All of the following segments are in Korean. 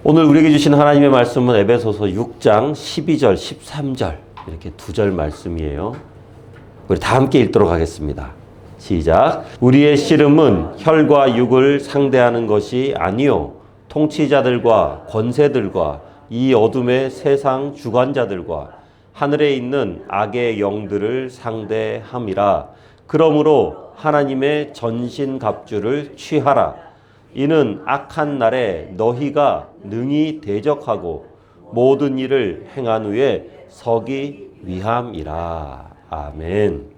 오늘 우리에게 주신 하나님의 말씀은 에베소서 6장 12절, 13절 이렇게 두 절 말씀이에요. 우리 다 함께 읽도록 하겠습니다. 시작. 우리의 씨름은 혈과 육을 상대하는 것이 아니요 통치자들과 권세들과 이 어둠의 세상 주관자들과 하늘에 있는 악의 영들을 상대함이라. 그러므로 하나님의 전신갑주를 취하라. 이는 악한 날에 너희가 능히 대적하고 모든 일을 행한 후에 서기 위함이라. 아멘.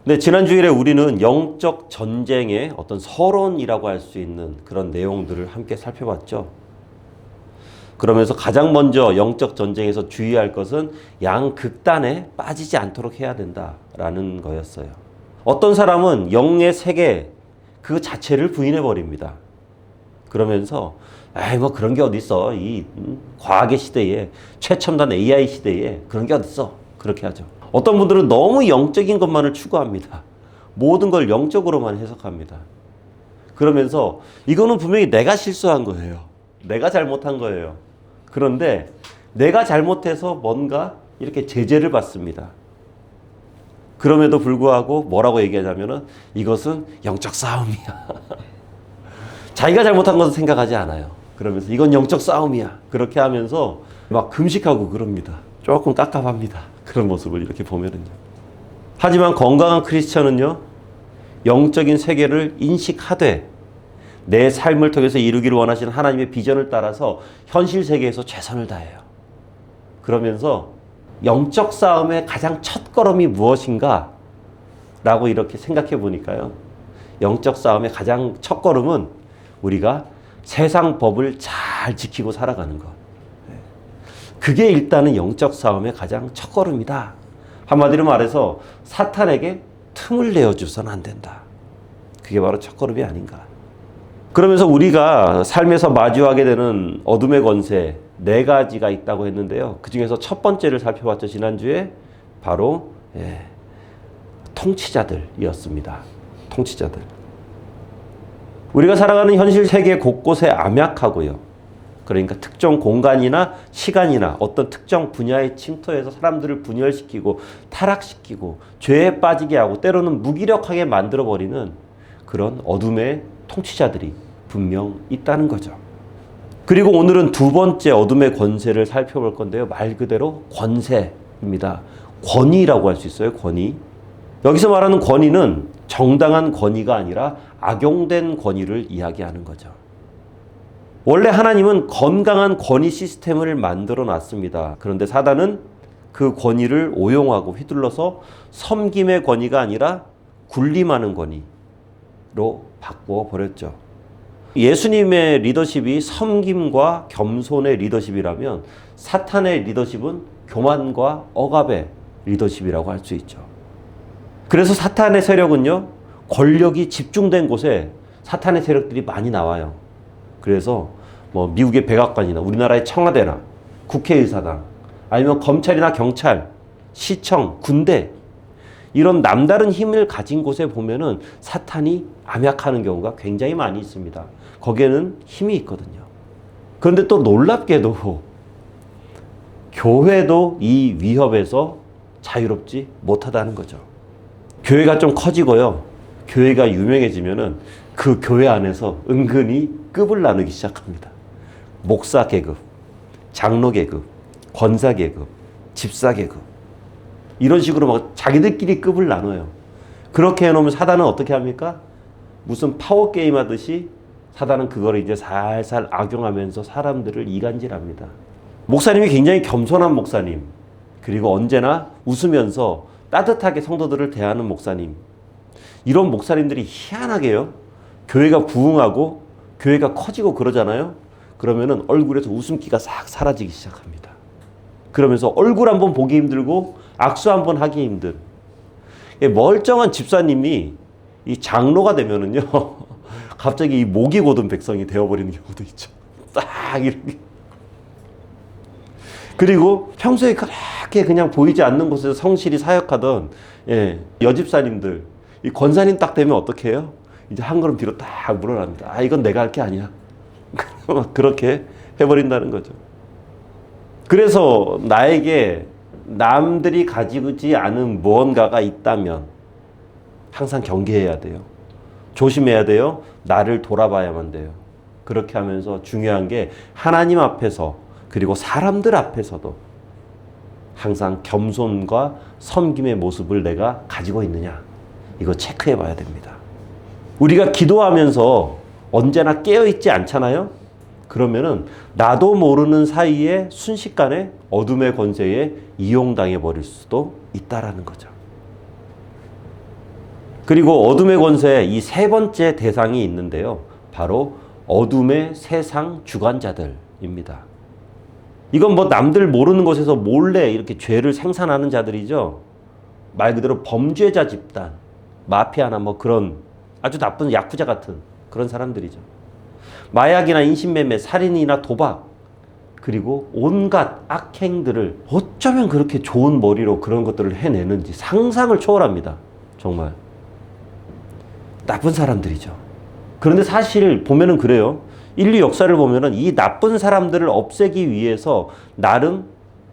네, 지난 주일에 우리는 영적 전쟁의 어떤 서론이라고 할 수 있는 그런 내용들을 함께 살펴봤죠. 그러면서 가장 먼저 영적 전쟁에서 주의할 것은 양극단에 빠지지 않도록 해야 된다라는 거였어요. 어떤 사람은 영의 세계 그 자체를 부인해 버립니다. 그러면서 뭐 그런 게 어디 있어. 이 과학의 시대에, 최첨단 AI 시대에 그런 게 어디 있어. 그렇게 하죠. 어떤 분들은 너무 영적인 것만을 추구합니다. 모든 걸 영적으로만 해석합니다. 그러면서 이거는 분명히 내가 실수한 거예요. 내가 잘못한 거예요. 그런데 내가 잘못해서 뭔가 이렇게 제재를 받습니다. 그럼에도 불구하고 뭐라고 얘기하냐면은 이것은 영적 싸움이야. 자기가 잘못한 것은 생각하지 않아요. 그러면서 이건 영적 싸움이야. 그렇게 하면서 막 금식하고 그럽니다. 조금 깝깝합니다. 그런 모습을 이렇게 보면은요. 하지만 건강한 크리스천은요, 영적인 세계를 인식하되 내 삶을 통해서 이루기를 원하시는 하나님의 비전을 따라서 현실 세계에서 최선을 다해요. 그러면서 영적 싸움의 가장 첫걸음이 무엇인가? 라고 이렇게 생각해 보니까요. 영적 싸움의 가장 첫걸음은 우리가 세상 법을 잘 지키고 살아가는 것. 그게 일단은 영적 싸움의 가장 첫걸음이다. 한마디로 말해서 사탄에게 틈을 내어줘서는 안 된다. 그게 바로 첫걸음이 아닌가. 그러면서 우리가 삶에서 마주하게 되는 어둠의 권세 4가지가 있다고 했는데요. 그 중에서 첫 번째를 살펴봤죠. 지난주에 바로 통치자들이었습니다. 통치자들. 우리가 살아가는 현실 세계 곳곳에 암약하고요. 그러니까 특정 공간이나 시간이나 어떤 특정 분야에 침투해서 사람들을 분열시키고 타락시키고 죄에 빠지게 하고 때로는 무기력하게 만들어버리는 그런 어둠의 통치자들이 분명 있다는 거죠. 그리고 오늘은 두 번째 어둠의 권세를 살펴볼 건데요. 말 그대로 권세입니다. 권위라고 할 수 있어요. 권위. 여기서 말하는 권위는 정당한 권위가 아니라 악용된 권위를 이야기하는 거죠. 원래 하나님은 건강한 권위 시스템을 만들어 놨습니다. 그런데 사단은 그 권위를 오용하고 휘둘러서 섬김의 권위가 아니라 군림하는 권위로 바꾸어 버렸죠. 예수님의 리더십이 섬김과 겸손의 리더십이라면 사탄의 리더십은 교만과 억압의 리더십이라고 할 수 있죠. 그래서 사탄의 세력은요, 권력이 집중된 곳에 사탄의 세력들이 많이 나와요. 그래서 뭐 미국의 백악관이나 우리나라의 청와대나 국회의사당 아니면 검찰이나 경찰, 시청, 군대 이런 남다른 힘을 가진 곳에 보면은 사탄이 암약하는 경우가 굉장히 많이 있습니다. 거기에는 힘이 있거든요. 그런데 또 놀랍게도 교회도 이 위협에서 자유롭지 못하다는 거죠. 교회가 좀 커지고요. 교회가 유명해지면은 그 교회 안에서 은근히 급을 나누기 시작합니다. 목사 계급, 장로 계급, 권사 계급, 집사 계급. 이런 식으로 막 자기들끼리 급을 나눠요. 그렇게 해놓으면 사단은 어떻게 합니까? 무슨 파워게임 하듯이 사단은 그거를 이제 살살 악용하면서 사람들을 이간질합니다. 목사님이 굉장히 겸손한 목사님, 그리고 언제나 웃으면서 따뜻하게 성도들을 대하는 목사님. 이런 목사님들이 희한하게요. 교회가 부흥하고 교회가 커지고 그러잖아요. 그러면은 얼굴에서 웃음기가 싹 사라지기 시작합니다. 그러면서 얼굴 한번 보기 힘들고 악수 한번 하기 힘든 멀쩡한 집사님이 이 장로가 되면은요. 갑자기 이 목이 고든 백성이 되어버리는 경우도 있죠. 딱 이렇게. 그리고 평소에 그렇게 그냥 보이지 않는 곳에서 성실히 사역하던 여집사님들, 이 권사님 딱 되면 어떻게 해요? 이제 한 걸음 뒤로 딱 물러납니다. 이건 내가 할 게 아니야. 그렇게 해버린다는 거죠. 그래서 나에게 남들이 가지지 않은 무언가가 있다면 항상 경계해야 돼요. 조심해야 돼요. 나를 돌아봐야만 돼요. 그렇게 하면서 중요한 게 하나님 앞에서 그리고 사람들 앞에서도 항상 겸손과 섬김의 모습을 내가 가지고 있느냐, 이거 체크해 봐야 됩니다. 우리가 기도하면서 언제나 깨어있지 않잖아요? 그러면은 나도 모르는 사이에 순식간에 어둠의 권세에 이용당해 버릴 수도 있다라는 거죠. 그리고 어둠의 권세에 이 세 번째 대상이 있는데요. 바로 어둠의 세상 주관자들입니다. 이건 뭐 남들 모르는 곳에서 몰래 이렇게 죄를 생산하는 자들이죠. 말 그대로 범죄자 집단, 마피아나 뭐 그런 아주 나쁜 야쿠자 같은 그런 사람들이죠. 마약이나 인신매매, 살인이나 도박, 그리고 온갖 악행들을 어쩌면 그렇게 좋은 머리로 그런 것들을 해내는지 상상을 초월합니다. 정말 나쁜 사람들이죠. 그런데 사실 보면은 그래요. 인류 역사를 보면은 이 나쁜 사람들을 없애기 위해서 나름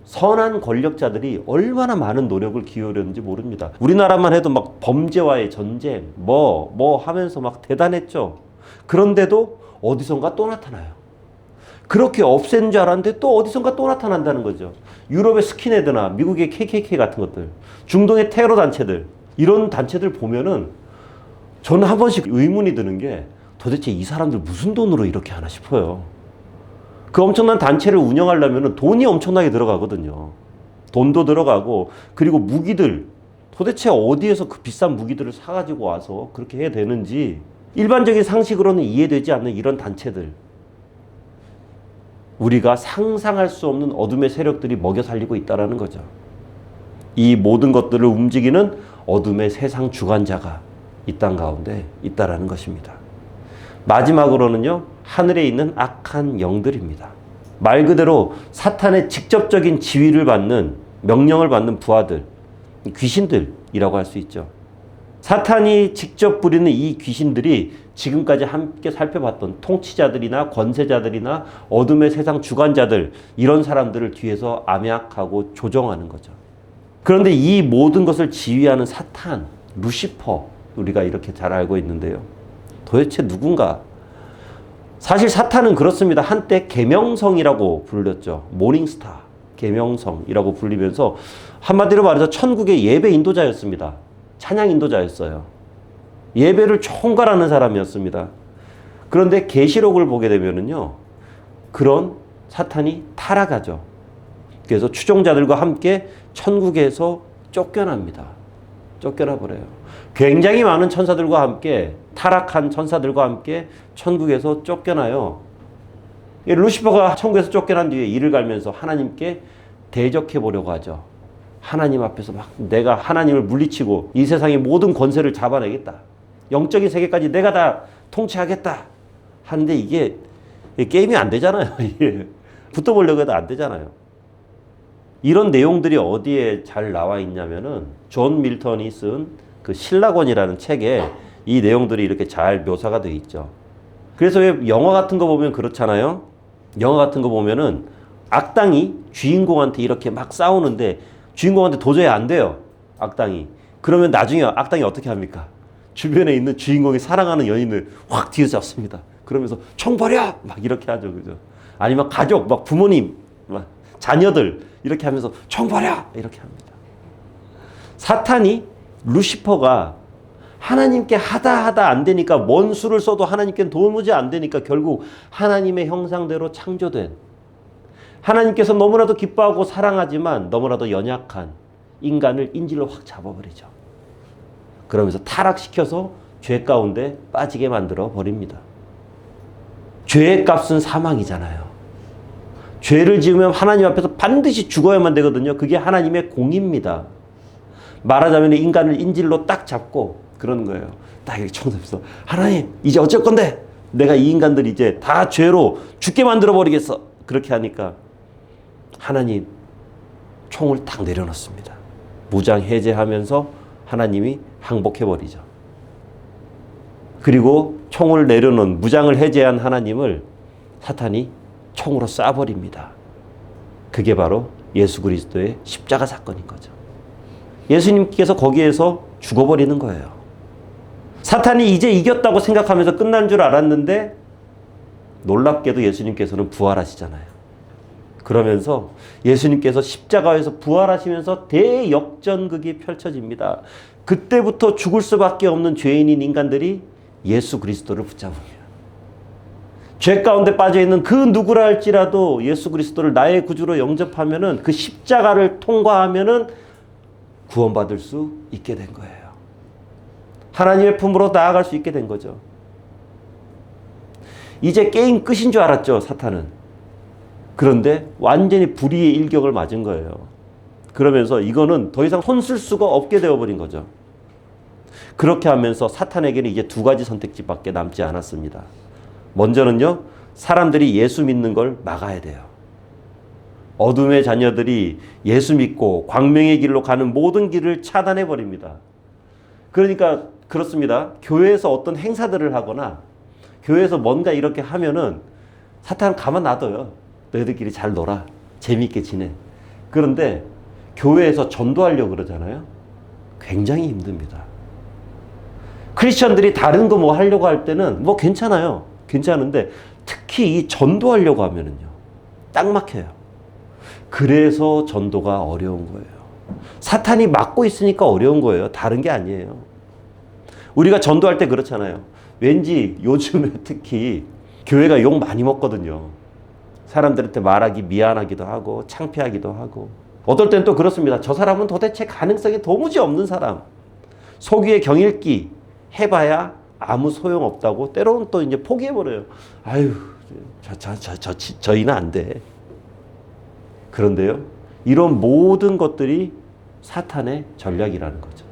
선한 권력자들이 얼마나 많은 노력을 기울였는지 모릅니다. 우리나라만 해도 막 범죄와의 전쟁 뭐 하면서 막 대단했죠. 그런데도 어디선가 또 나타나요. 그렇게 없앤 줄 알았는데 또 어디선가 또 나타난다는 거죠. 유럽의 스킨헤드나 미국의 KKK 같은 것들, 중동의 테러 단체들, 이런 단체들 보면은 저는 한 번씩 의문이 드는 게 도대체 이 사람들 무슨 돈으로 이렇게 하나 싶어요. 그 엄청난 단체를 운영하려면 돈이 엄청나게 들어가거든요. 돈도 들어가고, 그리고 무기들, 도대체 어디에서 그 비싼 무기들을 사가지고 와서 그렇게 해야 되는지 일반적인 상식으로는 이해되지 않는 이런 단체들, 우리가 상상할 수 없는 어둠의 세력들이 먹여 살리고 있다는 거죠. 이 모든 것들을 움직이는 어둠의 세상 주관자가 이 땅 가운데 있다는 것입니다. 마지막으로는요, 하늘에 있는 악한 영들입니다. 말 그대로 사탄의 직접적인 지휘를 받는, 명령을 받는 부하들, 귀신들이라고 할 수 있죠. 사탄이 직접 부리는 이 귀신들이 지금까지 함께 살펴봤던 통치자들이나 권세자들이나 어둠의 세상 주관자들, 이런 사람들을 뒤에서 암약하고 조정하는 거죠. 그런데 이 모든 것을 지휘하는 사탄, 루시퍼, 우리가 이렇게 잘 알고 있는데요. 도대체 누군가? 사실 사탄은 그렇습니다. 한때 계명성이라고 불렸죠. 모닝스타, 계명성이라고 불리면서 한마디로 말해서 천국의 예배 인도자였습니다. 찬양 인도자였어요. 예배를 총괄하는 사람이었습니다. 그런데 계시록을 보게 되면은요, 그런 사탄이 타락하죠. 그래서 추종자들과 함께 천국에서 쫓겨납니다. 쫓겨나 버려요. 굉장히 많은 천사들과 함께, 타락한 천사들과 함께 천국에서 쫓겨나요. 루시퍼가 천국에서 쫓겨난 뒤에 이를 갈면서 하나님께 대적해 보려고 하죠. 하나님 앞에서 막 내가 하나님을 물리치고 이 세상의 모든 권세를 잡아내겠다. 영적인 세계까지 내가 다 통치하겠다. 하는데 이게 게임이 안 되잖아요. 붙어보려고 해도 안 되잖아요. 이런 내용들이 어디에 잘 나와 있냐면은 존 밀턴이 쓴 그 신라권이라는 책에 이 내용들이 이렇게 잘 묘사가 되어 있죠. 그래서 왜 영화 같은 거 보면 그렇잖아요. 영화 같은 거 보면은 악당이 주인공한테 이렇게 막 싸우는데 주인공한테 도저히 안 돼요. 악당이. 그러면 나중에 악당이 어떻게 합니까? 주변에 있는 주인공이 사랑하는 연인을 확 뒤에서 잡습니다. 그러면서 총 버려! 막 이렇게 하죠. 그죠? 아니면 가족, 막 부모님, 막 자녀들 이렇게 하면서 총 버려! 이렇게 합니다. 사탄이, 루시퍼가 하나님께 하다 안 되니까, 뭔 수를 써도 하나님께는 도무지 안 되니까 결국 하나님의 형상대로 창조된, 하나님께서 너무나도 기뻐하고 사랑하지만 너무나도 연약한 인간을 인질로 확 잡아버리죠. 그러면서 타락시켜서 죄 가운데 빠지게 만들어 버립니다. 죄의 값은 사망이잖아요. 죄를 지으면 하나님 앞에서 반드시 죽어야만 되거든요. 그게 하나님의 공입니다. 말하자면 인간을 인질로 딱 잡고 그러는 거예요. 딱 이렇게 청소해서 하나님 이제 어쩔 건데, 내가 이 인간들 이제 다 죄로 죽게 만들어 버리겠어. 그렇게 하니까 하나님 총을 딱 내려놓습니다. 무장 해제하면서 하나님이 항복해 버리죠. 그리고 총을 내려놓은, 무장을 해제한 하나님을 사탄이 총으로 쏴버립니다. 그게 바로 예수 그리스도의 십자가 사건인 거죠. 예수님께서 거기에서 죽어버리는 거예요. 사탄이 이제 이겼다고 생각하면서 끝난 줄 알았는데 놀랍게도 예수님께서는 부활하시잖아요. 그러면서 예수님께서 십자가에서 부활하시면서 대역전극이 펼쳐집니다. 그때부터 죽을 수밖에 없는 죄인인 인간들이 예수 그리스도를 붙잡습니다. 죄 가운데 빠져있는 그 누구라 할지라도 예수 그리스도를 나의 구주로 영접하면은 그 십자가를 통과하면은 구원받을 수 있게 된 거예요. 하나님의 품으로 나아갈 수 있게 된 거죠. 이제 게임 끝인 줄 알았죠, 사탄은. 그런데 완전히 불의의 일격을 맞은 거예요. 그러면서 이거는 더 이상 손 쓸 수가 없게 되어버린 거죠. 그렇게 하면서 사탄에게는 이제 두 가지 선택지밖에 남지 않았습니다. 먼저는요, 사람들이 예수 믿는 걸 막아야 돼요. 어둠의 자녀들이 예수 믿고 광명의 길로 가는 모든 길을 차단해 버립니다. 그러니까 그렇습니다. 교회에서 어떤 행사들을 하거나 교회에서 뭔가 이렇게 하면은 사탄은 가만 놔둬요. 너희들끼리 잘 놀아. 재미있게 지내. 그런데 교회에서 전도하려고 그러잖아요. 굉장히 힘듭니다. 크리스천들이 다른 거 뭐 하려고 할 때는 뭐 괜찮아요. 괜찮은데 특히 이 전도하려고 하면은요, 딱 막혀요. 그래서 전도가 어려운 거예요. 사탄이 막고 있으니까 어려운 거예요. 다른 게 아니에요. 우리가 전도할 때 그렇잖아요. 왠지 요즘에 특히 교회가 욕 많이 먹거든요. 사람들한테 말하기 미안하기도 하고 창피하기도 하고, 어떨 땐 또 그렇습니다. 저 사람은 도대체 가능성이 도무지 없는 사람, 속위의 경읽기 해봐야 아무 소용없다고 때로는 또 이제 포기해버려요. 아유, 저희는 안 돼. 그런데요, 이런 모든 것들이 사탄의 전략이라는 거죠.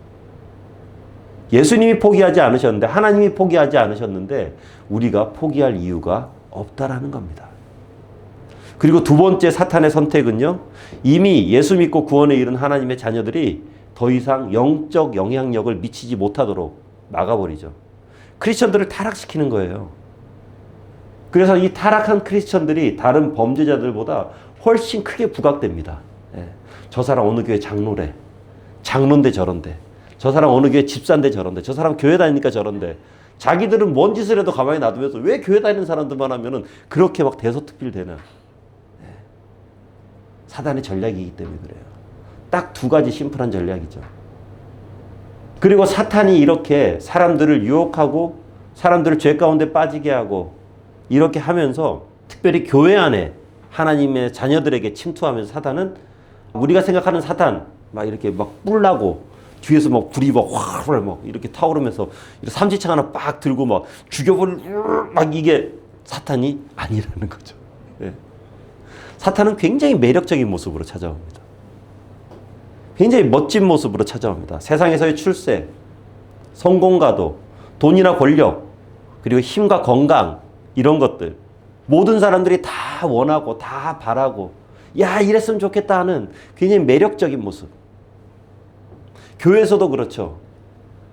예수님이 포기하지 않으셨는데, 하나님이 포기하지 않으셨는데 우리가 포기할 이유가 없다라는 겁니다. 그리고 두 번째 사탄의 선택은요, 이미 예수 믿고 구원에 이른 하나님의 자녀들이 더 이상 영적 영향력을 미치지 못하도록 막아버리죠. 크리스천들을 타락시키는 거예요. 그래서 이 타락한 크리스천들이 다른 범죄자들보다 훨씬 크게 부각됩니다. 예. 저 사람 어느 교회 장로래. 장로인데 저런데. 저 사람 어느 교회 집사인데 저런데. 저 사람 교회 다니니까 저런데. 자기들은 뭔 짓을 해도 가만히 놔두면서 왜 교회 다니는 사람들만 하면은 그렇게 막 대서특필되는. 예. 사단의 전략이기 때문에 그래요. 딱 두 가지 심플한 전략이죠. 그리고 사탄이 이렇게 사람들을 유혹하고 사람들을 죄 가운데 빠지게 하고 이렇게 하면서 특별히 교회 안에 하나님의 자녀들에게 침투하면서 사탄은, 우리가 생각하는 사탄 막 이렇게 막 뿔나고 뒤에서 막 불이 막 이렇게 타오르면서 삼지창 하나 빡 들고 막 죽여버릴 막, 이게 사탄이 아니라는 거죠. 네. 사탄은 굉장히 매력적인 모습으로 찾아옵니다. 굉장히 멋진 모습으로 찾아옵니다. 세상에서의 출세, 성공가도, 돈이나 권력, 그리고 힘과 건강, 이런 것들 모든 사람들이 다 원하고 다 바라고, 야, 이랬으면 좋겠다 하는 굉장히 매력적인 모습. 교회에서도 그렇죠.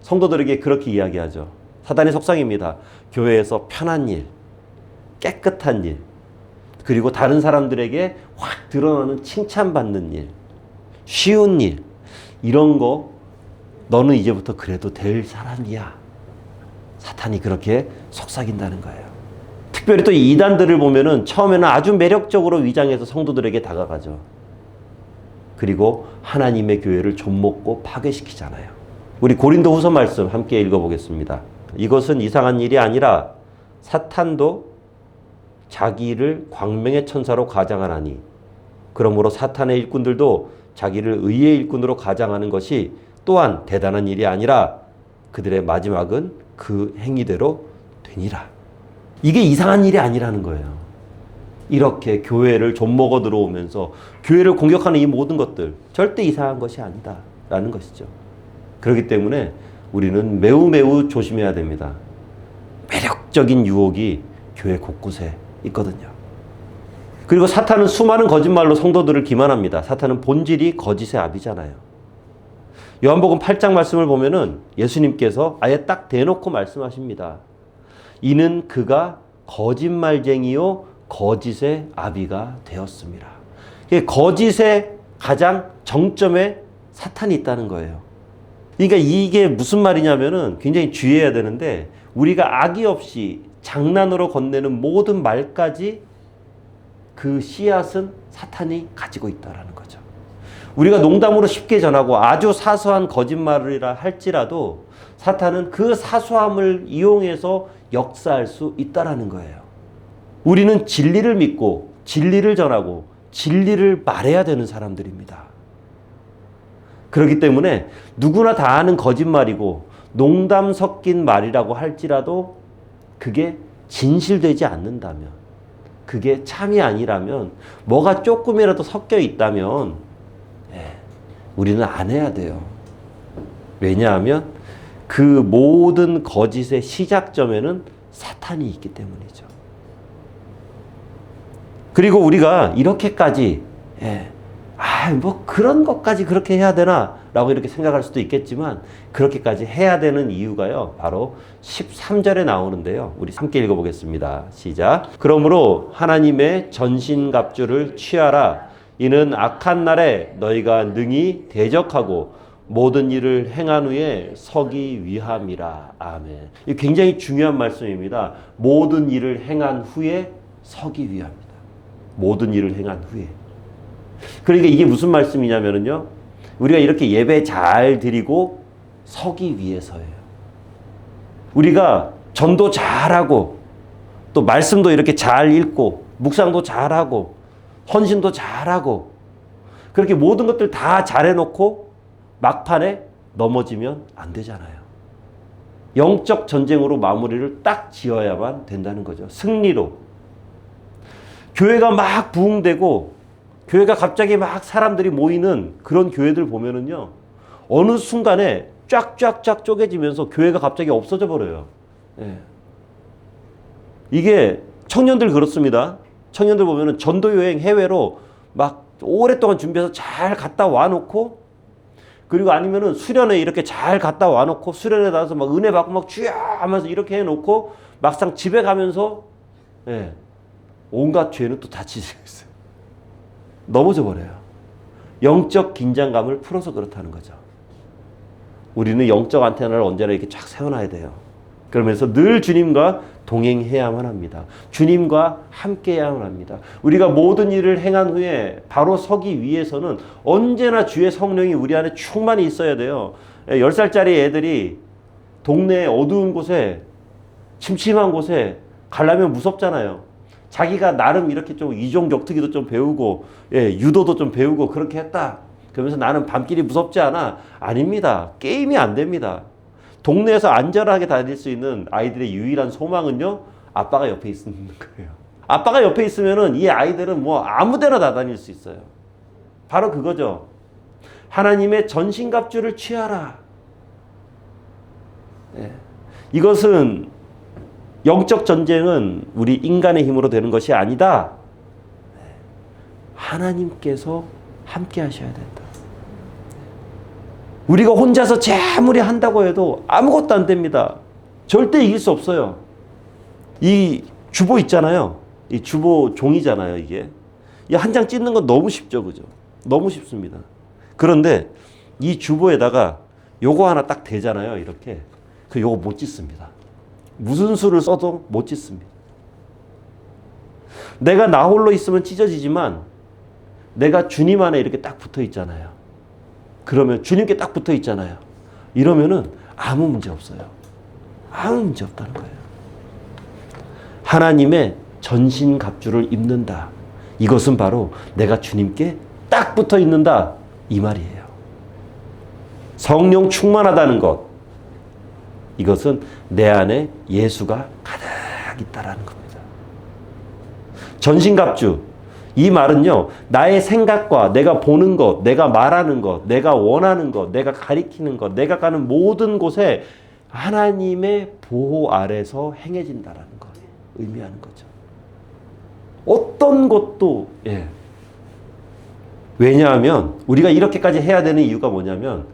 성도들에게 그렇게 이야기하죠. 사단의 속성입니다. 교회에서 편한 일, 깨끗한 일, 그리고 다른 사람들에게 확 드러나는 칭찬받는 일, 쉬운 일, 이런 거 너는 이제부터 그래도 될 사람이야. 사탄이 그렇게 속삭인다는 거예요. 특별히 또 이단들을 보면은 처음에는 아주 매력적으로 위장해서 성도들에게 다가가죠. 그리고 하나님의 교회를 좀먹고 파괴시키잖아요. 우리 고린도후서 말씀 함께 읽어보겠습니다. 이것은 이상한 일이 아니라 사탄도 자기를 광명의 천사로 가장하나니, 그러므로 사탄의 일꾼들도 자기를 의의 일꾼으로 가장하는 것이 또한 대단한 일이 아니라 그들의 마지막은 그 행위대로 되니라. 이게 이상한 일이 아니라는 거예요. 이렇게 교회를 좀먹어 들어오면서 교회를 공격하는 이 모든 것들 절대 이상한 것이 아니다라는 것이죠. 그렇기 때문에 우리는 매우 조심해야 됩니다. 매력적인 유혹이 교회 곳곳에 있거든요. 그리고 사탄은 수많은 거짓말로 성도들을 기만합니다. 사탄은 본질이 거짓의 아비잖아요. 요한복음 8장 말씀을 보면은 예수님께서 아예 딱 대놓고 말씀하십니다. 이는 그가 거짓말쟁이요 거짓의 아비가 되었습니다. 거짓의 가장 정점에 사탄이 있다는 거예요. 그러니까 이게 무슨 말이냐면은 굉장히 주의해야 되는데, 우리가 악의 없이 장난으로 건네는 모든 말까지 그 씨앗은 사탄이 가지고 있다는 거죠. 우리가 농담으로 쉽게 전하고 아주 사소한 거짓말이라 할지라도 사탄은 그 사소함을 이용해서 역사할 수 있다는 거예요. 우리는 진리를 믿고 진리를 전하고 진리를 말해야 되는 사람들입니다. 그렇기 때문에 누구나 다 아는 거짓말이고 농담 섞인 말이라고 할지라도 그게 진실되지 않는다면, 그게 참이 아니라면, 뭐가 조금이라도 섞여 있다면 우리는 안 해야 돼요. 왜냐하면 그 모든 거짓의 시작점에는 사탄이 있기 때문이죠. 그리고 우리가 이렇게까지 뭐 그런 것까지 그렇게 해야 되나? 라고 이렇게 생각할 수도 있겠지만, 그렇게까지 해야 되는 이유가요, 바로 13절에 나오는데요. 우리 함께 읽어보겠습니다. 시작. 그러므로 하나님의 전신갑주를 취하라. 이는 악한 날에 너희가 능히 대적하고 모든 일을 행한 후에 서기 위함이라. 아멘. 이 굉장히 중요한 말씀입니다. 모든 일을 행한 후에 서기 위함이다. 모든 일을 행한 후에. 그러니까 이게 무슨 말씀이냐면요, 우리가 이렇게 예배 잘 드리고 서기 위해서예요. 우리가 전도 잘하고 또 말씀도 이렇게 잘 읽고 묵상도 잘하고 헌신도 잘하고 그렇게 모든 것들 다 잘해놓고 막판에 넘어지면 안 되잖아요. 영적 전쟁으로 마무리를 딱 지어야만 된다는 거죠. 승리로. 교회가 막 부흥되고 교회가 갑자기 막 사람들이 모이는 그런 교회들 보면은요, 어느 순간에 쫙쫙쫙 쪼개지면서 교회가 갑자기 없어져 버려요. 이게 청년들 그렇습니다. 청년들 보면은 전도 여행 해외로 막 오랫동안 준비해서 잘 갔다 와 놓고, 그리고 아니면은 수련회 이렇게 잘 갔다 와 놓고 수련회 나와서 막 은혜 받고 막 주여 하면서 이렇게 해 놓고 막상 집에 가면서 온갖 죄는 또 다 지지고 있어요. 넘어져 버려요. 영적 긴장감을 풀어서 그렇다는 거죠. 우리는 영적 안테나를 언제나 이렇게 쫙 세워놔야 돼요. 그러면서 늘 주님과 동행해야만 합니다. 주님과 함께해야만 합니다. 우리가 모든 일을 행한 후에 바로 서기 위해서는 언제나 주의 성령이 우리 안에 충만히 있어야 돼요. 10살짜리 애들이 동네 어두운 곳에 침침한 곳에 가려면 무섭잖아요. 자기가 나름 이렇게 좀 이종 격투기도 좀 배우고 유도도 좀 배우고 그렇게 했다. 그러면서 나는 밤길이 무섭지 않아. 아닙니다. 게임이 안 됩니다. 동네에서 안전하게 다닐 수 있는 아이들의 유일한 소망은요, 아빠가 옆에 있는 거예요. 아빠가 옆에 있으면은 이 아이들은 뭐 아무 데나 다 다닐 수 있어요. 바로 그거죠. 하나님의 전신갑주를 취하라. 이것은 영적 전쟁은 우리 인간의 힘으로 되는 것이 아니다. 하나님께서 함께 하셔야 된다. 우리가 혼자서 아무리 한다고 해도 아무것도 안 됩니다. 절대 이길 수 없어요. 이 주보 있잖아요. 이 주보 종이잖아요, 이게. 이 한 장 찢는 건 너무 쉽죠, 그죠? 너무 쉽습니다. 그런데 이 주보에다가 요거 하나 딱 대잖아요, 이렇게. 요거 못 찢습니다. 무슨 수를 써도 못 찢습니다. 내가 나 홀로 있으면 찢어지지만 내가 주님 안에 이렇게 딱 붙어 있잖아요. 그러면 주님께 딱 붙어 있잖아요. 이러면은 아무 문제 없어요. 아무 문제 없다는 거예요. 하나님의 전신갑주를 입는다. 이것은 바로 내가 주님께 딱 붙어 있는다. 이 말이에요. 성령 충만하다는 것. 이것은 내 안에 예수가 가득 있다라는 겁니다. 전신갑주. 이 말은요, 나의 생각과 내가 보는 것, 내가 말하는 것, 내가 원하는 것, 내가 가리키는 것, 내가 가는 모든 곳에 하나님의 보호 아래서 행해진다라는 걸 의미하는 거죠. 어떤 것도, 왜냐하면 우리가 이렇게까지 해야 되는 이유가 뭐냐면,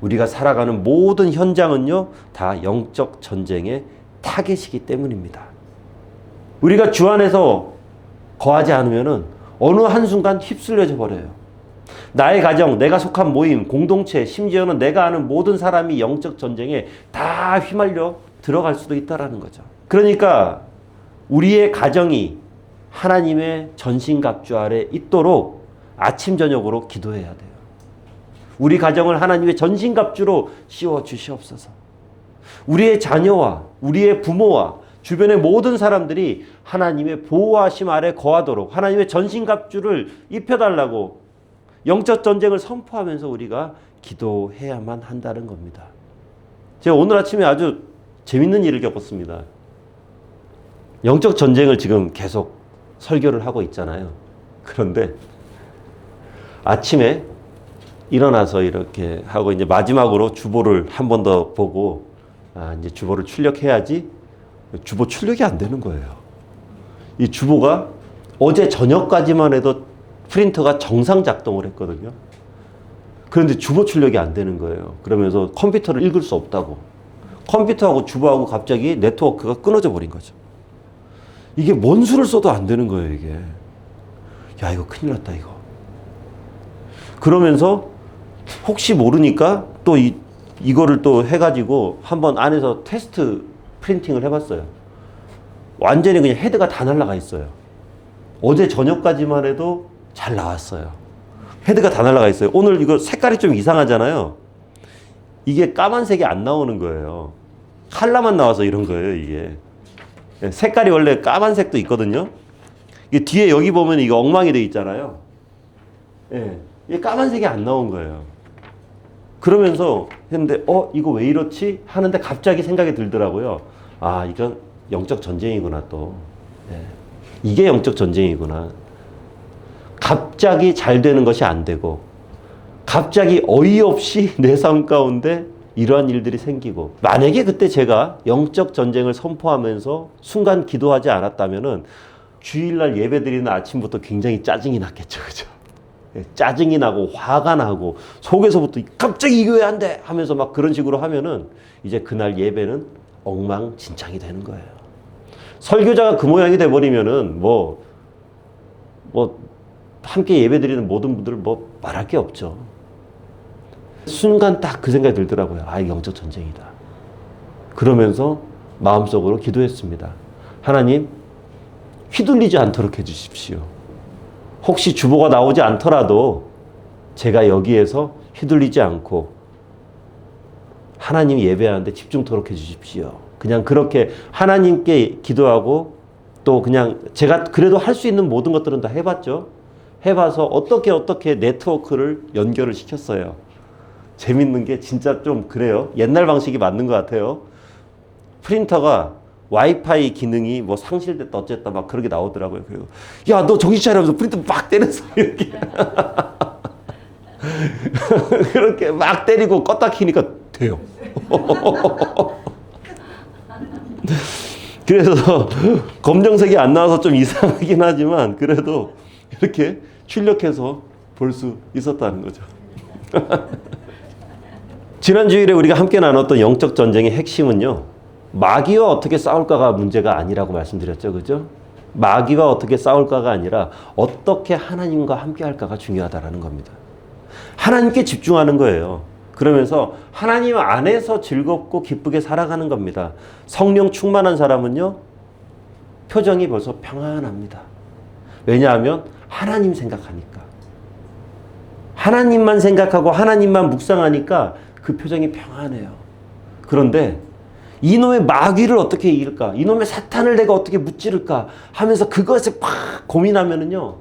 우리가 살아가는 모든 현장은요, 다 영적 전쟁의 타겟이기 때문입니다. 우리가 주 안에서 거하지 않으면은 어느 한순간 휩쓸려져 버려요. 나의 가정, 내가 속한 모임, 공동체, 심지어는 내가 아는 모든 사람이 영적 전쟁에 다 휘말려 들어갈 수도 있다라는 거죠. 그러니까 우리의 가정이 하나님의 전신갑주 아래 있도록 아침 저녁으로 기도해야 돼요. 우리 가정을 하나님의 전신갑주로 씌워 주시옵소서. 우리의 자녀와 우리의 부모와 주변의 모든 사람들이 하나님의 보호하심 아래 거하도록 하나님의 전신갑주를 입혀달라고 영적 전쟁을 선포하면서 우리가 기도해야만 한다는 겁니다. 제가 오늘 아침에 아주 재밌는 일을 겪었습니다. 영적 전쟁을 지금 계속 설교를 하고 있잖아요. 그런데 아침에 일어나서 이렇게 하고 이제 마지막으로 주보를 한 번 더 보고 이제 주보를 출력해야지 주보 출력이 안 되는 거예요. 이 주보가 어제 저녁까지만 해도 프린터가 정상 작동을 했거든요. 그런데 주보 출력이 안 되는 거예요. 그러면서 컴퓨터를 읽을 수 없다고. 컴퓨터하고 주보하고 갑자기 네트워크가 끊어져 버린 거죠. 이게 뭔 수를 써도 안 되는 거예요, 이게. 야, 이거 큰일 났다, 이거. 그러면서 혹시 모르니까 또 이거를 또 해가지고 한번 안에서 테스트 프린팅을 해봤어요. 완전히 그냥 헤드가 다 날아가 있어요. 어제 저녁까지만 해도 잘 나왔어요. 헤드가 다 날아가 있어요. 오늘 이거 색깔이 좀 이상하잖아요. 이게 까만색이 안 나오는 거예요. 칼라만 나와서 이런 거예요, 이게. 색깔이 원래 까만색도 있거든요. 이게 뒤에 여기 보면 이거 엉망이 돼 있잖아요. 예. 이게 까만색이 안 나온 거예요. 그러면서 했는데 이거 왜 이렇지? 하는데 갑자기 생각이 들더라고요. 아, 이건 영적 전쟁이구나 또. 예. 이게 영적 전쟁이구나. 갑자기 잘 되는 것이 안 되고 갑자기 어이없이 내 삶 가운데 이러한 일들이 생기고 만약에 그때 제가 영적 전쟁을 선포하면서 순간 기도하지 않았다면은 주일날 예배드리는 아침부터 굉장히 짜증이 났겠죠. 그죠? 짜증이 나고 화가 나고 속에서부터 갑자기 이 교회 안 돼! 하면서 막 그런 식으로 하면은 이제 그날 예배는 엉망진창이 되는 거예요. 설교자가 그 모양이 돼버리면은 뭐 함께 예배드리는 모든 분들 뭐 말할 게 없죠. 순간 딱 그 생각이 들더라고요. 아, 영적 전쟁이다. 그러면서 마음속으로 기도했습니다. 하나님, 휘둘리지 않도록 해주십시오. 혹시 주보가 나오지 않더라도 제가 여기에서 휘둘리지 않고 하나님 예배하는데 집중토록 해주십시오. 그냥 그렇게 하나님께 기도하고 또 그냥 제가 그래도 할 수 있는 모든 것들은 다 해봤죠. 해봐서 어떻게 네트워크를 연결을 시켰어요. 재밌는 게 진짜 좀 그래요. 옛날 방식이 맞는 것 같아요. 프린터가 와이파이 기능이 뭐 상실됐다 어쨌다 막 그렇게 나오더라고요. 그리고 야, 너 정신 차리면서 프린터 막 때려서 이렇게 그렇게 막 때리고 껐다 키니까 돼요. 그래서 검정색이 안 나와서 좀 이상하긴 하지만 그래도 이렇게 출력해서 볼 수 있었다는 거죠. 지난 주일에 우리가 함께 나눴던 영적 전쟁의 핵심은요, 마귀와 어떻게 싸울까가 문제가 아니라고 말씀드렸죠. 그죠? 마귀와 어떻게 싸울까가 아니라 어떻게 하나님과 함께 할까가 중요하다라는 겁니다. 하나님께 집중하는 거예요. 그러면서 하나님 안에서 즐겁고 기쁘게 살아가는 겁니다. 성령 충만한 사람은요, 표정이 벌써 평안합니다. 왜냐하면 하나님 생각하니까. 하나님만 생각하고 하나님만 묵상하니까 그 표정이 평안해요. 그런데 이놈의 마귀를 어떻게 이길까? 이놈의 사탄을 내가 어떻게 무찌를까? 하면서 그것에 팍 고민하면은요,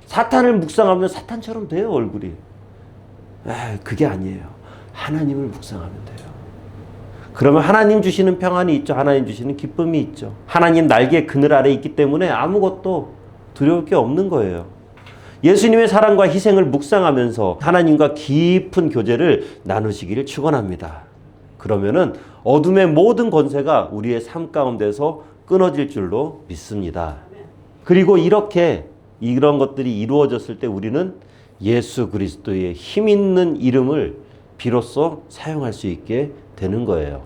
사탄을 묵상하면 사탄처럼 돼요, 얼굴이. 그게 아니에요. 하나님을 묵상하면 돼요. 그러면 하나님 주시는 평안이 있죠. 하나님 주시는 기쁨이 있죠. 하나님 날개 그늘 아래 있기 때문에 아무것도 두려울 게 없는 거예요. 예수님의 사랑과 희생을 묵상하면서 하나님과 깊은 교제를 나누시기를 축원합니다. 그러면은 어둠의 모든 권세가 우리의 삶 가운데서 끊어질 줄로 믿습니다. 그리고 이렇게 이런 것들이 이루어졌을 때 우리는 예수 그리스도의 힘 있는 이름을 비로소 사용할 수 있게 되는 거예요.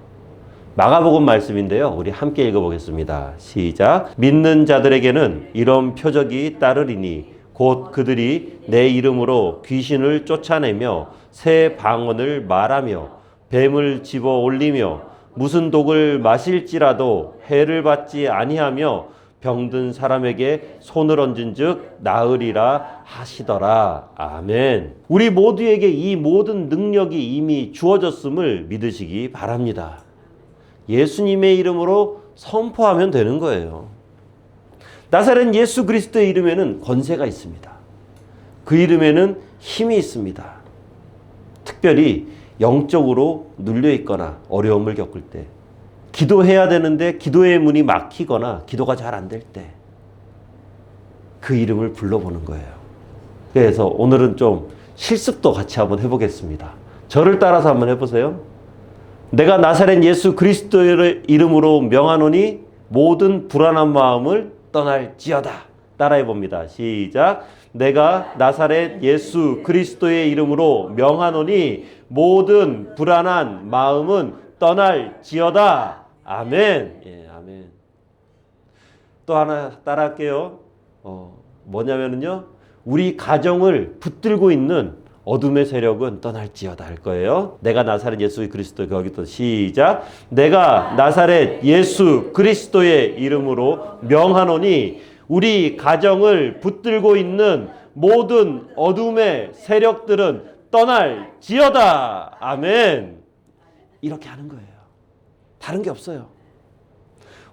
마가복음 말씀인데요. 우리 함께 읽어보겠습니다. 시작. 믿는 자들에게는 이런 표적이 따르리니 곧 그들이 내 이름으로 귀신을 쫓아내며 새 방언을 말하며 뱀을 집어 올리며 무슨 독을 마실지라도 해를 받지 아니하며 병든 사람에게 손을 얹은즉 나으리라 하시더라. 아멘. 우리 모두에게 이 모든 능력이 이미 주어졌음을 믿으시기 바랍니다. 예수님의 이름으로 선포하면 되는 거예요. 나사렛 예수 그리스도의 이름에는 권세가 있습니다. 그 이름에는 힘이 있습니다. 특별히 영적으로 눌려 있거나 어려움을 겪을 때, 기도해야 되는데 기도의 문이 막히거나 기도가 잘 안 될 때 그 이름을 불러보는 거예요. 그래서 오늘은 좀 실습도 같이 한번 해보겠습니다. 저를 따라서 한번 해보세요. 내가 나사렛 예수 그리스도의 이름으로 명하노니 모든 불안한 마음을 떠날지어다. 따라해 봅니다. 시작. 내가 나사렛 예수 그리스도의 이름으로 명하노니 모든 불안한 마음은 떠날지어다. 아멘. 예, 아멘. 또 하나 따라할게요. 뭐냐면요, 우리 가정을 붙들고 있는 어둠의 세력은 떠날지어다 할 거예요. 내가 나사렛 예수 그리스도, 거기 또 시작. 내가 나사렛 예수 그리스도의 이름으로 명하노니 우리 가정을 붙들고 있는 모든 어둠의 세력들은 떠날지어다. 아멘. 이렇게 하는 거예요. 다른 게 없어요.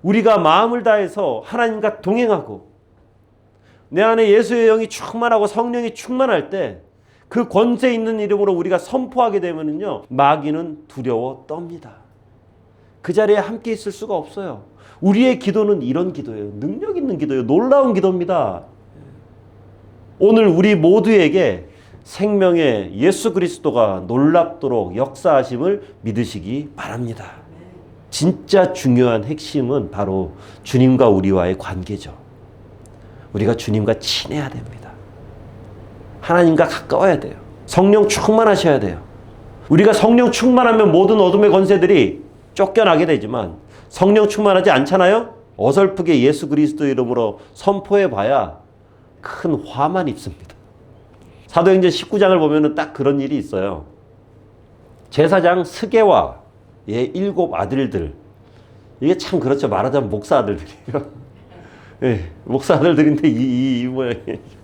우리가 마음을 다해서 하나님과 동행하고 내 안에 예수의 영이 충만하고 성령이 충만할 때 그 권세 있는 이름으로 우리가 선포하게 되면요, 마귀는 두려워 떱니다. 그 자리에 함께 있을 수가 없어요. 우리의 기도는 이런 기도예요. 능력 있는 기도예요. 놀라운 기도입니다. 오늘 우리 모두에게 생명의 예수 그리스도가 놀랍도록 역사하심을 믿으시기 바랍니다. 진짜 중요한 핵심은 바로 주님과 우리와의 관계죠. 우리가 주님과 친해야 됩니다. 하나님과 가까워야 돼요. 성령 충만하셔야 돼요. 우리가 성령 충만하면 모든 어둠의 권세들이 쫓겨나게 되지만 성령 충만하지 않잖아요? 어설프게 예수 그리스도 이름으로 선포해 봐야 큰 화만 입습니다. 사도행전 19장을 보면 딱 그런 일이 있어요. 제사장 스게와 의 7 아들들, 이게 참 그렇죠. 말하자면 목사 아들들이에요. 네, 목사 아들들인데 이 모양이에요.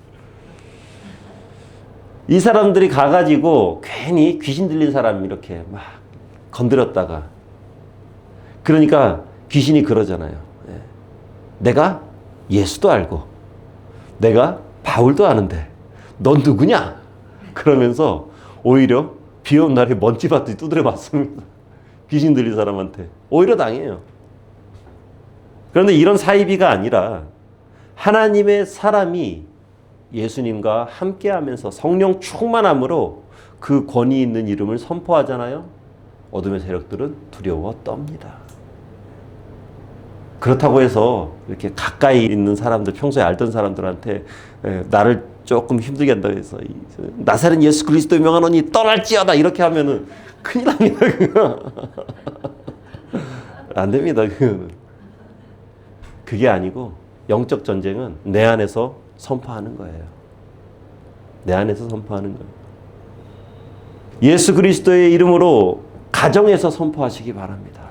이 사람들이 가가지고 괜히 귀신 들린 사람 이렇게 막 건드렸다가, 그러니까 귀신이 그러잖아요. 내가 예수도 알고 내가 바울도 아는데 넌 누구냐? 그러면서 오히려 비 오는 날에 먼지밭을 두드려 맞습니다. 귀신 들린 사람한테 오히려 당해요. 그런데 이런 사이비가 아니라 하나님의 사람이 예수님과 함께하면서 성령 충만함으로 그 권위 있는 이름을 선포하잖아요. 어둠의 세력들은 두려워 떱니다. 그렇다고 해서 이렇게 가까이 있는 사람들, 평소에 알던 사람들한테 나를 조금 힘들게 한다고 해서 나사렛 예수 그리스도의 명하노니 떠날지어다 이렇게 하면은 큰일 납니다. 안 됩니다. 그게 아니고 영적 전쟁은 내 안에서 선포하는 거예요. 내 안에서 선포하는 거예요. 예수 그리스도의 이름으로 가정에서 선포하시기 바랍니다.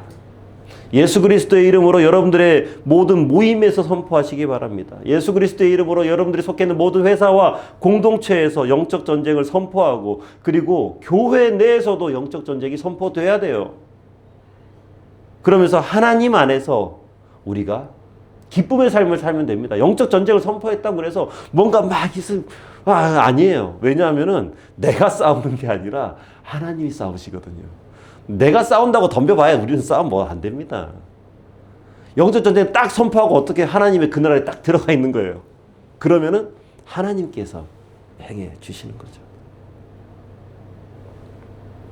예수 그리스도의 이름으로 여러분들의 모든 모임에서 선포하시기 바랍니다. 예수 그리스도의 이름으로 여러분들이 속해 있는 모든 회사와 공동체에서 영적 전쟁을 선포하고, 그리고 교회 내에서도 영적 전쟁이 선포돼야 돼요. 그러면서 하나님 안에서 우리가 기쁨의 삶을 살면 됩니다. 영적 전쟁을 선포했다고 그래서 뭔가 막 있으면 아니에요. 왜냐하면은 내가 싸우는 게 아니라 하나님이 싸우시거든요. 내가 싸운다고 덤벼봐야 우리는 싸움 뭐 안 됩니다. 영적 전쟁 딱 선포하고 어떻게 하나님의 그 나라에 딱 들어가 있는 거예요. 그러면은 하나님께서 행해 주시는 거죠.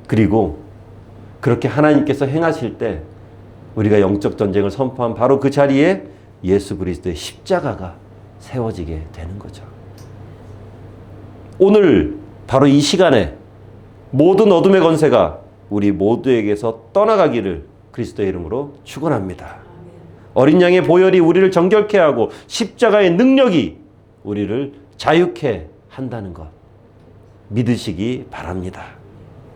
그리고 그렇게 하나님께서 행하실 때 우리가 영적 전쟁을 선포한 바로 그 자리에 예수 그리스도의 십자가가 세워지게 되는 거죠. 오늘 바로 이 시간에 모든 어둠의 권세가 우리 모두에게서 떠나가기를 그리스도의 이름으로 축원합니다. 어린 양의 보혈이 우리를 정결케 하고 십자가의 능력이 우리를 자유케 한다는 것 믿으시기 바랍니다.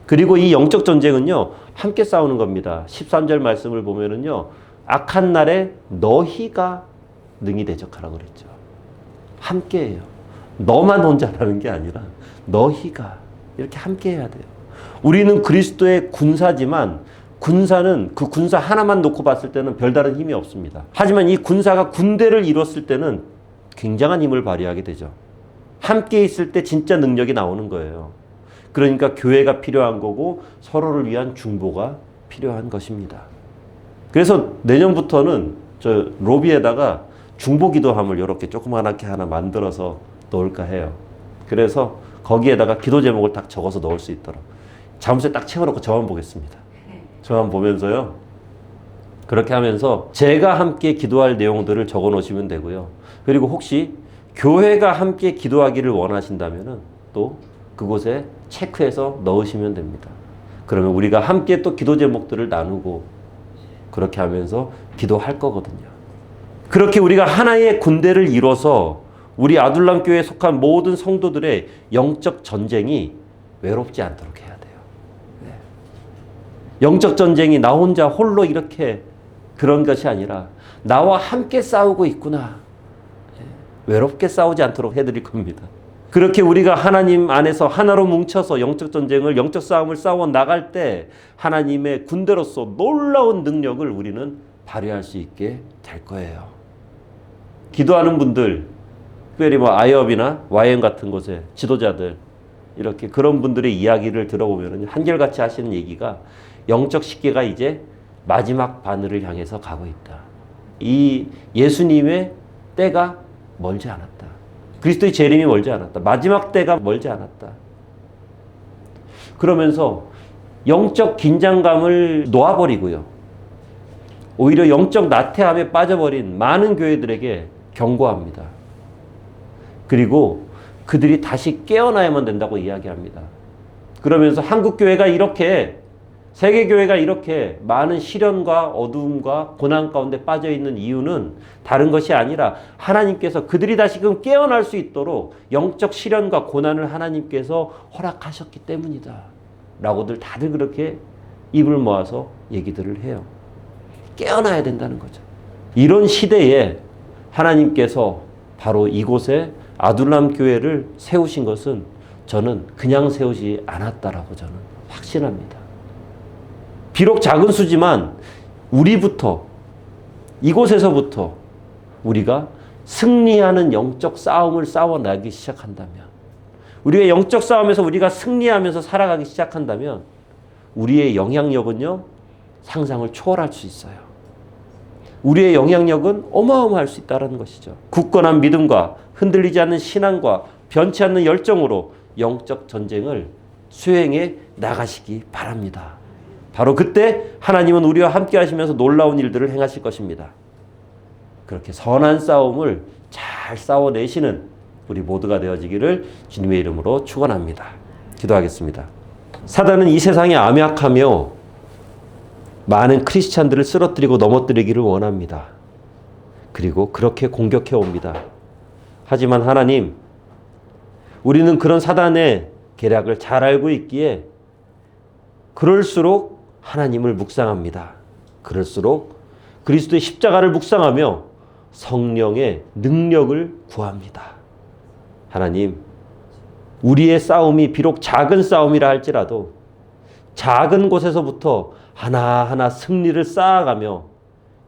그리고 이 영적 전쟁은요, 함께 싸우는 겁니다. 13절 말씀을 보면은요, 악한 날에 너희가 능히 대적하라고 그랬죠. 함께해요. 너만 혼자라는 게 아니라 너희가 이렇게 함께해야 돼요. 우리는 그리스도의 군사지만 군사는 그 군사 하나만 놓고 봤을 때는 별다른 힘이 없습니다. 하지만 이 군사가 군대를 이뤘을 때는 굉장한 힘을 발휘하게 되죠. 함께 있을 때 진짜 능력이 나오는 거예요. 그러니까 교회가 필요한 거고 서로를 위한 중보가 필요한 것입니다. 그래서 내년부터는 저 로비에다가 중보 기도함을 이렇게 조그맣게 하나 만들어서 넣을까 해요. 그래서 거기에다가 기도 제목을 딱 적어서 넣을 수 있도록 자물쇠 딱 채워놓고 저만 보겠습니다. 저만 보면서요. 그렇게 하면서 제가 함께 기도할 내용들을 적어 놓으시면 되고요. 그리고 혹시 교회가 함께 기도하기를 원하신다면은 또 그곳에 체크해서 넣으시면 됩니다. 그러면 우리가 함께 또 기도 제목들을 나누고 그렇게 하면서 기도할 거거든요. 그렇게 우리가 하나의 군대를 이뤄서 우리 아둘람 교회에 속한 모든 성도들의 영적 전쟁이 외롭지 않도록 해야 돼요. 네. 영적 전쟁이 나 혼자 홀로 이렇게 그런 것이 아니라 나와 함께 싸우고 있구나. 네. 외롭게 싸우지 않도록 해드릴 겁니다. 그렇게 우리가 하나님 안에서 하나로 뭉쳐서 영적 전쟁을, 영적 싸움을 싸워 나갈 때 하나님의 군대로서 놀라운 능력을 우리는 발휘할 수 있게 될 거예요. 기도하는 분들, 특별히 뭐 아이업이나 YM 같은 곳에 지도자들 이렇게 그런 분들의 이야기를 들어보면 한결같이 하시는 얘기가 영적 식계가 이제 마지막 바늘을 향해서 가고 있다. 이 예수님의 때가 멀지 않았다. 그리스도의 재림이 멀지 않았다. 마지막 때가 멀지 않았다. 그러면서 영적 긴장감을 놓아버리고요. 오히려 영적 나태함에 빠져버린 많은 교회들에게 경고합니다. 그리고 그들이 다시 깨어나야만 된다고 이야기합니다. 그러면서 한국교회가 이렇게, 세계교회가 이렇게 많은 시련과 어두움과 고난 가운데 빠져있는 이유는 다른 것이 아니라 하나님께서 그들이 다시금 깨어날 수 있도록 영적 시련과 고난을 하나님께서 허락하셨기 때문이다. 라고들 다들 그렇게 입을 모아서 얘기들을 해요. 깨어나야 된다는 거죠. 이런 시대에 하나님께서 바로 이곳에 아둘람 교회를 세우신 것은 저는 그냥 세우지 않았다라고 저는 확신합니다. 비록 작은 수지만 우리부터, 이곳에서부터 우리가 승리하는 영적 싸움을 싸워나기 시작한다면, 우리의 영적 싸움에서 우리가 승리하면서 살아가기 시작한다면 우리의 영향력은요, 상상을 초월할 수 있어요. 우리의 영향력은 어마어마할 수 있다는 것이죠. 굳건한 믿음과 흔들리지 않는 신앙과 변치 않는 열정으로 영적 전쟁을 수행해 나가시기 바랍니다. 바로 그때 하나님은 우리와 함께 하시면서 놀라운 일들을 행하실 것입니다. 그렇게 선한 싸움을 잘 싸워내시는 우리 모두가 되어지기를 주님의 이름으로 축원합니다. 기도하겠습니다. 사단은 이 세상에 암약하며 많은 크리스찬들을 쓰러뜨리고 넘어뜨리기를 원합니다. 그리고 그렇게 공격해 옵니다. 하지만 하나님, 우리는 그런 사단의 계략을 잘 알고 있기에 그럴수록 하나님을 묵상합니다. 그럴수록 그리스도의 십자가를 묵상하며 성령의 능력을 구합니다. 하나님, 우리의 싸움이 비록 작은 싸움이라 할지라도 작은 곳에서부터 하나하나 승리를 쌓아가며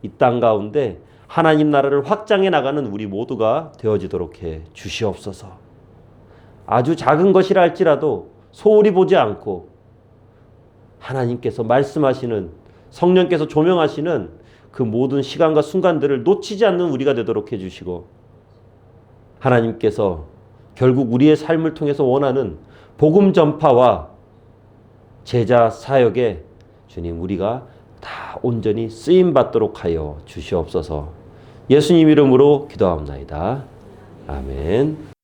이 땅 가운데 하나님 나라를 확장해 나가는 우리 모두가 되어지도록 해 주시옵소서. 아주 작은 것이라 할지라도 소홀히 보지 않고 하나님께서 말씀하시는, 성령께서 조명하시는 그 모든 시간과 순간들을 놓치지 않는 우리가 되도록 해주시고, 하나님께서 결국 우리의 삶을 통해서 원하는 복음 전파와 제자 사역에 주님, 우리가 다 온전히 쓰임받도록 하여 주시옵소서. 예수님 이름으로 기도하옵나이다. 아멘.